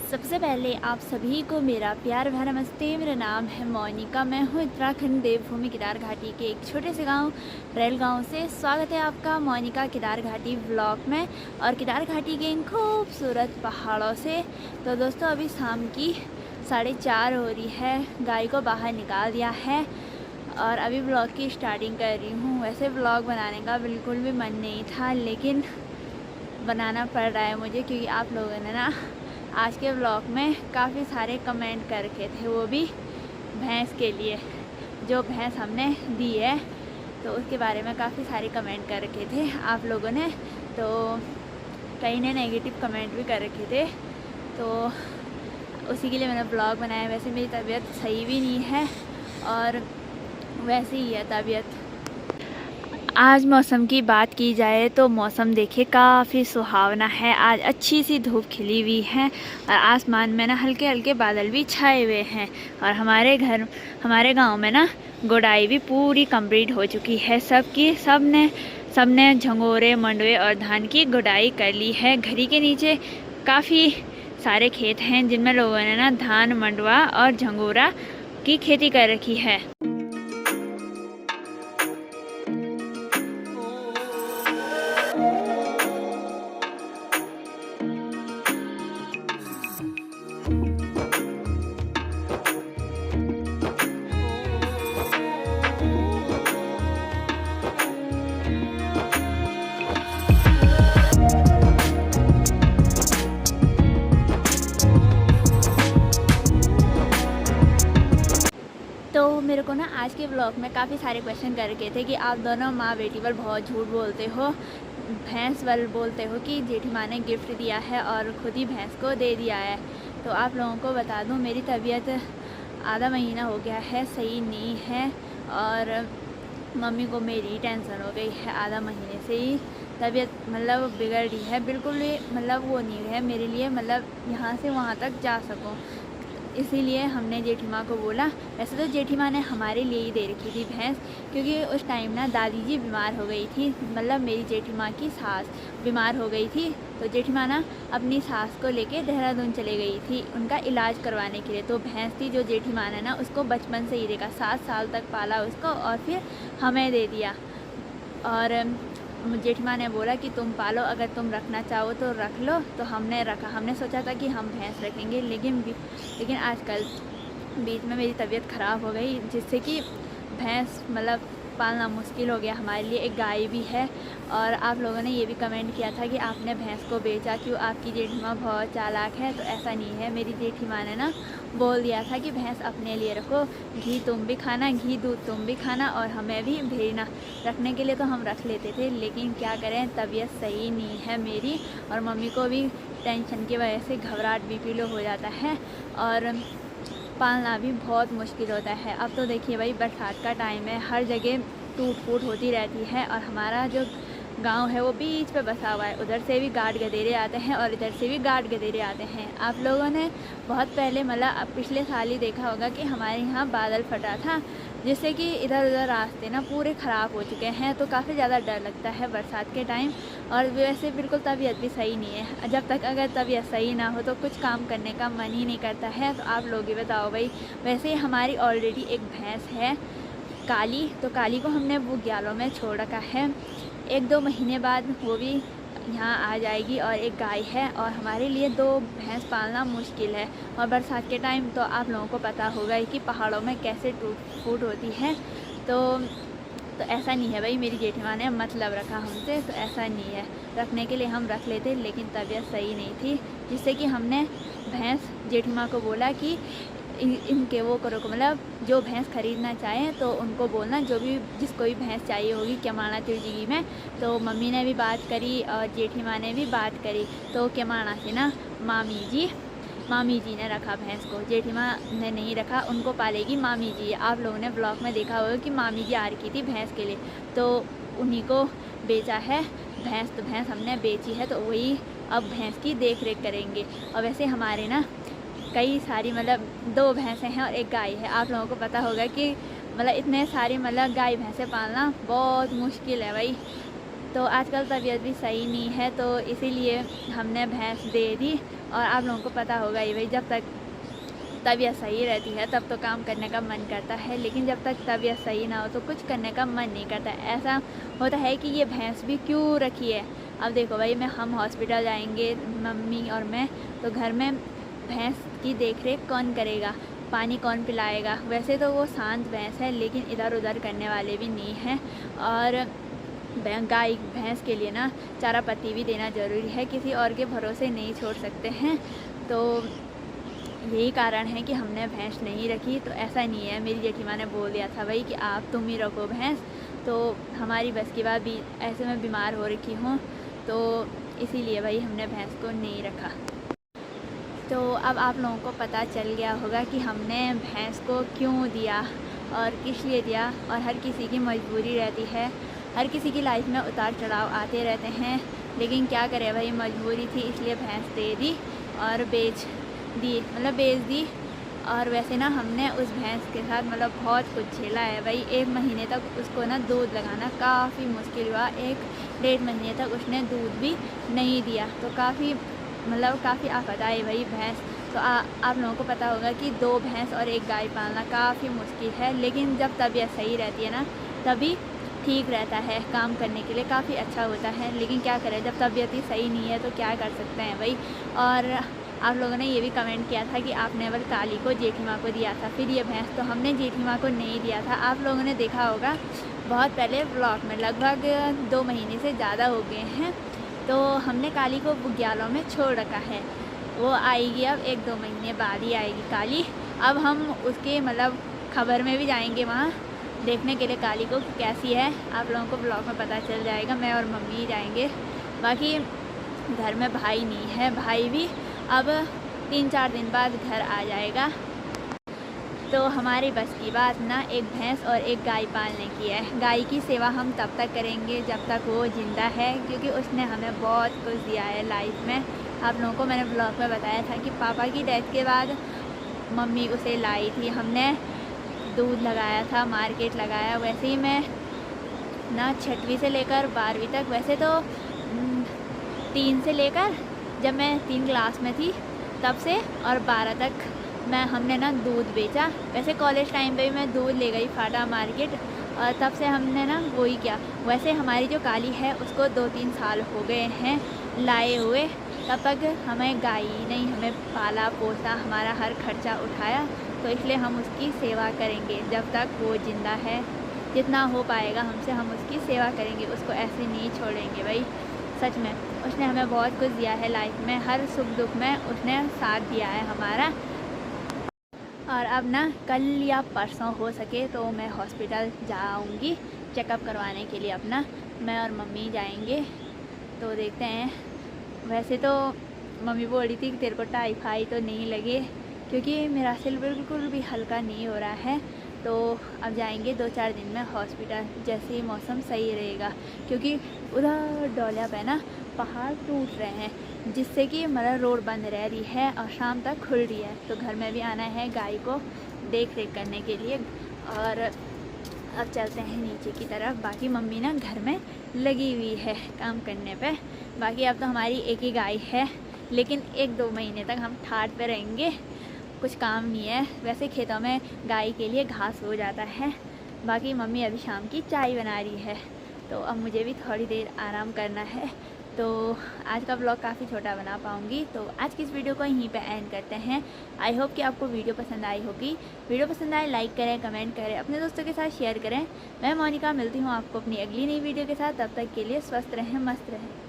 सबसे पहले आप सभी को मेरा प्यार भरा नमस्ते। मेरा नाम है मोनिका। मैं हूँ उत्तराखंड देवभूमि केदार घाटी के एक छोटे से गांव रेल गांव से। स्वागत है आपका मोनिका केदार घाटी व्लॉग में और केदार घाटी के इन खूबसूरत पहाड़ों से। तो दोस्तों अभी शाम की 4:30 हो रही है। गाय को बाहर निकाल दिया है और अभी व्लॉग की स्टार्टिंग कर रही हूँ। वैसे व्लॉग बनाने का बिल्कुल भी मन नहीं था, लेकिन बनाना पड़ रहा है मुझे, क्योंकि आप लोगों ने ना आज के व्लॉग में काफ़ी सारे कमेंट कर रखे थे, वो भी भैंस के लिए। जो भैंस हमने दी है तो उसके बारे में काफ़ी सारे कमेंट कर रखे थे आप लोगों ने। तो कई ने नेगेटिव कमेंट भी कर रखे थे, तो उसी के लिए मैंने ब्लॉग बनाया। वैसे मेरी तबीयत सही भी नहीं है और वैसे ही है तबीयत। आज मौसम की बात की जाए तो मौसम देखिए काफ़ी सुहावना है। आज अच्छी सी धूप खिली हुई है और आसमान में ना हल्के हल्के बादल भी छाए हुए हैं। और हमारे गांव में ना गुड़ाई भी पूरी कंप्लीट हो चुकी है। सबने झंगोरे, मंडवे और धान की गुड़ाई कर ली है। घड़ी के नीचे काफ़ी सारे खेत हैं जिनमें लोगों ने ना धान, मंडवा और झंगोरा की खेती कर रखी है। तो मेरे को ना आज के ब्लॉग में काफ़ी सारे क्वेश्चन कर रखे थे कि आप दोनों माँ बेटी पर बहुत झूठ बोलते हो। भैंस वाल बोलते हो कि जेठी माँ ने गिफ्ट दिया है और ख़ुद ही भैंस को दे दिया है। तो आप लोगों को बता दूं, मेरी तबीयत आधा महीना हो गया है सही नहीं है और मम्मी को मेरी टेंशन हो गई है। आधा महीने से ही तबीयत मतलब बिगड़ रही है, बिल्कुल भी मतलब वो नहीं है मेरे लिए, मतलब यहाँ से वहाँ तक जा सकूँ। इसीलिए हमने जेठी माँ को बोला। वैसे तो जेठी माँ ने हमारे लिए ही दे रखी थी भैंस, क्योंकि उस टाइम ना दादी जी बीमार हो गई थी, मतलब मेरी जेठी माँ की सास बीमार हो गई थी। तो जेठी माँ ना अपनी सास को लेके देहरादून चले गई थी उनका इलाज करवाने के लिए। तो भैंस थी जो जेठी माँ ने ना उसको बचपन से ही देखा, 7 साल तक पाला उसको और फिर हमें दे दिया। और जेठी माँ ने बोला कि तुम पालो, अगर तुम रखना चाहो तो रख लो। तो हमने रखा। हमने सोचा था कि हम भैंस रखेंगे, लेकिन आजकल बीच में मेरी तबीयत ख़राब हो गई, जिससे कि भैंस मतलब पालना मुश्किल हो गया हमारे लिए। एक गाय भी है और आप लोगों ने ये भी कमेंट किया था कि आपने भैंस को बेचा क्यों, आपकी जेठी माँ बहुत चालाक है। तो ऐसा नहीं है, मेरी जेठी माँ ने ना बोल दिया था कि भैंस अपने लिए रखो, घी तुम भी खाना, घी दूध तुम भी खाना और हमें भी भेजना। रखने के लिए तो हम रख लेते थे, लेकिन क्या करें, तबीयत सही नहीं है मेरी और मम्मी को भी टेंशन की वजह से घबराहट, बीपी लो हो जाता है और पालना भी बहुत मुश्किल होता है। अब तो देखिए भाई, बरसात का टाइम है, हर जगह टूट फूट होती रहती है और हमारा जो गांव है वो बीच पे बसा हुआ है। उधर से भी गाड गधेरे आते हैं और इधर से भी गाड गधेरे आते हैं। आप लोगों ने बहुत पहले मतलब पिछले साल ही देखा होगा कि हमारे यहाँ बादल फटा था, जिससे कि इधर उधर रास्ते ना पूरे ख़राब हो चुके हैं। तो काफ़ी ज़्यादा डर लगता है बरसात के टाइम। और वैसे बिल्कुल तबीयत भी सही नहीं है। जब तक अगर तबीयत सही ना हो तो कुछ काम करने का मन ही नहीं करता है। तो आप लोग ही बताओ भाई। वैसे हमारी ऑलरेडी एक भैंस है काली, तो काली को हमने वो ग्यालों में छोड़ रखा है। 1-2 महीने बाद वो भी यहाँ आ जाएगी। और एक गाय है और हमारे लिए 2 भैंस पालना मुश्किल है। और बरसात के टाइम तो आप लोगों को पता होगा कि पहाड़ों में कैसे टूट फूट होती है। तो ऐसा नहीं है भाई, मेरी जेठी माँ ने मतलब रखा हमसे, तो ऐसा नहीं है। रखने के लिए हम रख लेते, लेकिन तबीयत सही नहीं थी, जिससे कि हमने भैंस जेठी माँ को बोला कि इनके वो करो को, मतलब जो भैंस ख़रीदना चाहें तो उनको बोलना, जो भी जिसको भी भैंस चाहिए होगी केमाणा तिलजिगी में। तो मम्मी ने भी बात करी और जेठी माँ ने भी बात करी। तो केमाणा से ना मामी जी ने रखा भैंस को, जेठी माँ ने नहीं रखा, उनको पालेगी मामी जी। आप लोगों ने ब्लॉग में देखा होगा कि मामी जी आ रखी थी भैंस के लिए, तो उन्हीं को बेचा है भैंस। तो भैंस हमने बेची है, तो वही अब भैंस की देख रेख करेंगे। और वैसे हमारे ना कई सारी मतलब 2 भैंसें हैं और एक गाय है। आप लोगों को पता होगा कि मतलब इतने सारे मतलब गाय भैंसें पालना बहुत मुश्किल है भाई। तो आजकल तबीयत भी सही नहीं है, तो इसीलिए हमने भैंस दे दी। और आप लोगों को पता होगा ही भाई, जब तक तबीयत सही रहती है तब तो काम करने का मन करता है, लेकिन जब तक तबीयत सही ना हो तो कुछ करने का मन नहीं करता। ऐसा होता है कि ये भैंस भी क्यों रखी है। अब देखो भाई, हम हॉस्पिटल जाएंगे मम्मी और मैं, तो घर में भैंस की देख रेख कौन करेगा, पानी कौन पिलाएगा। वैसे तो वो शांत भैंस है, लेकिन इधर उधर करने वाले भी नहीं हैं। और गाय भैंस के लिए ना चारा पत्ती भी देना ज़रूरी है, किसी और के भरोसे नहीं छोड़ सकते हैं। तो यही कारण है कि हमने भैंस नहीं रखी। तो ऐसा नहीं है, मेरी जेठीमाँ ने बोल दिया था भाई कि तुम ही रखो भैंस, तो हमारी बस की बात भी, ऐसे मैं बीमार हो रखी हूँ, तो इसीलिए भाई हमने भैंस को नहीं रखा। तो अब आप लोगों को पता चल गया होगा कि हमने भैंस को क्यों दिया और किस लिए दिया। और हर किसी की मजबूरी रहती है, हर किसी की लाइफ में उतार चढ़ाव आते रहते हैं, लेकिन क्या करें भाई, मजबूरी थी इसलिए भैंस दे दी और बेच दी। और वैसे ना हमने उस भैंस के साथ बहुत कुछ झेला है भाई। 1 महीने तक उसको ना दूध लगाना काफ़ी मुश्किल हुआ, 1 डेढ़ महीने तक उसने दूध भी नहीं दिया। तो काफ़ी आफत आई भाई भैंस। तो आप लोगों को पता होगा कि 2 भैंस और 1 गाय पालना काफ़ी मुश्किल है, लेकिन जब तबीयत सही रहती है ना तभी ठीक रहता है, काम करने के लिए काफ़ी अच्छा होता है। लेकिन क्या करें, जब तबीयत ही सही नहीं है तो क्या कर सकते हैं भाई। और आप लोगों ने ये भी कमेंट किया था कि आपने बल काली को जेठीमाँ को दिया था, फिर ये भैंस तो हमने जेठीमाँ को नहीं दिया था। आप लोगों ने देखा होगा बहुत पहले ब्लॉग में, लगभग 2 महीने से ज़्यादा हो गए हैं। तो हमने काली को बुग्यालों में छोड़ रखा है, वो आएगी अब 1-2 महीने बाद ही आएगी काली। अब हम उसके खबर में भी जाएंगे वहाँ देखने के लिए काली को कैसी है। आप लोगों को ब्लॉग में पता चल जाएगा, मैं और मम्मी ही जाएंगे। बाकी घर में भाई नहीं है, भाई भी अब 3-4 दिन बाद घर आ जाएगा। तो हमारी बस की बात ना 1 भैंस और 1 गाय पालने की है। गाय की सेवा हम तब तक करेंगे जब तक वो ज़िंदा है, क्योंकि उसने हमें बहुत कुछ दिया है लाइफ में। आप लोगों को मैंने ब्लॉग में बताया था कि पापा की डेथ के बाद मम्मी उसे लाई थी, हमने दूध लगाया था, मार्केट लगाया। वैसे ही मैं ना 6वीं से लेकर 12वीं तक, वैसे तो 3 से लेकर जब मैं 3 क्लास में थी तब से और 12 तक हमने ना दूध बेचा। वैसे कॉलेज टाइम पे भी मैं दूध ले गई फाटा मार्केट, और तब से हमने ना वही किया। वैसे हमारी जो काली है उसको 2-3 साल हो गए हैं लाए हुए, तब तक हमें गाय नहीं, हमें पाला पोसा, हमारा हर खर्चा उठाया। तो इसलिए हम उसकी सेवा करेंगे जब तक वो ज़िंदा है। जितना हो पाएगा हमसे हम उसकी सेवा करेंगे, उसको ऐसे नहीं छोड़ेंगे भाई। सच में उसने हमें बहुत कुछ दिया है लाइफ में, हर सुख दुख में उसने साथ दिया है हमारा। और अब ना कल या परसों हो सके तो मैं हॉस्पिटल जाऊंगी चेकअप करवाने के लिए अपना, मैं और मम्मी जाएंगे। तो देखते हैं। वैसे तो मम्मी बोल रही थी कि तेरे को टाइफाइड तो नहीं लगे, क्योंकि मेरा सिर बिल्कुल भी हल्का नहीं हो रहा है। तो अब जाएंगे 2-4 दिन में हॉस्पिटल, जैसे ही मौसम सही रहेगा, क्योंकि उधर डोलिया पे ना पहाड़ टूट रहे हैं, जिससे कि रोड बंद रह रही है और शाम तक खुल रही है। तो घर में भी आना है गाय को देख रेख करने के लिए। और अब चलते हैं नीचे की तरफ। बाकी मम्मी ना घर में लगी हुई है काम करने पे। बाकी अब तो हमारी एक ही गाय है, लेकिन 1-2 महीने तक हम ठाट पे रहेंगे, कुछ काम नहीं है। वैसे खेतों में गाय के लिए घास हो जाता है। बाकी मम्मी अभी शाम की चाय बना रही है, तो अब मुझे भी थोड़ी देर आराम करना है। तो आज का ब्लॉग काफ़ी छोटा बना पाऊँगी, तो आज की इस वीडियो को यहीं पे एंड करते हैं। आई होप कि आपको वीडियो पसंद आई होगी। वीडियो पसंद आए लाइक करें, कमेंट करें, अपने दोस्तों के साथ शेयर करें। मैं मोनिका मिलती हूँ आपको अपनी अगली नई वीडियो के साथ। तब तक के लिए स्वस्थ रहें, मस्त रहें।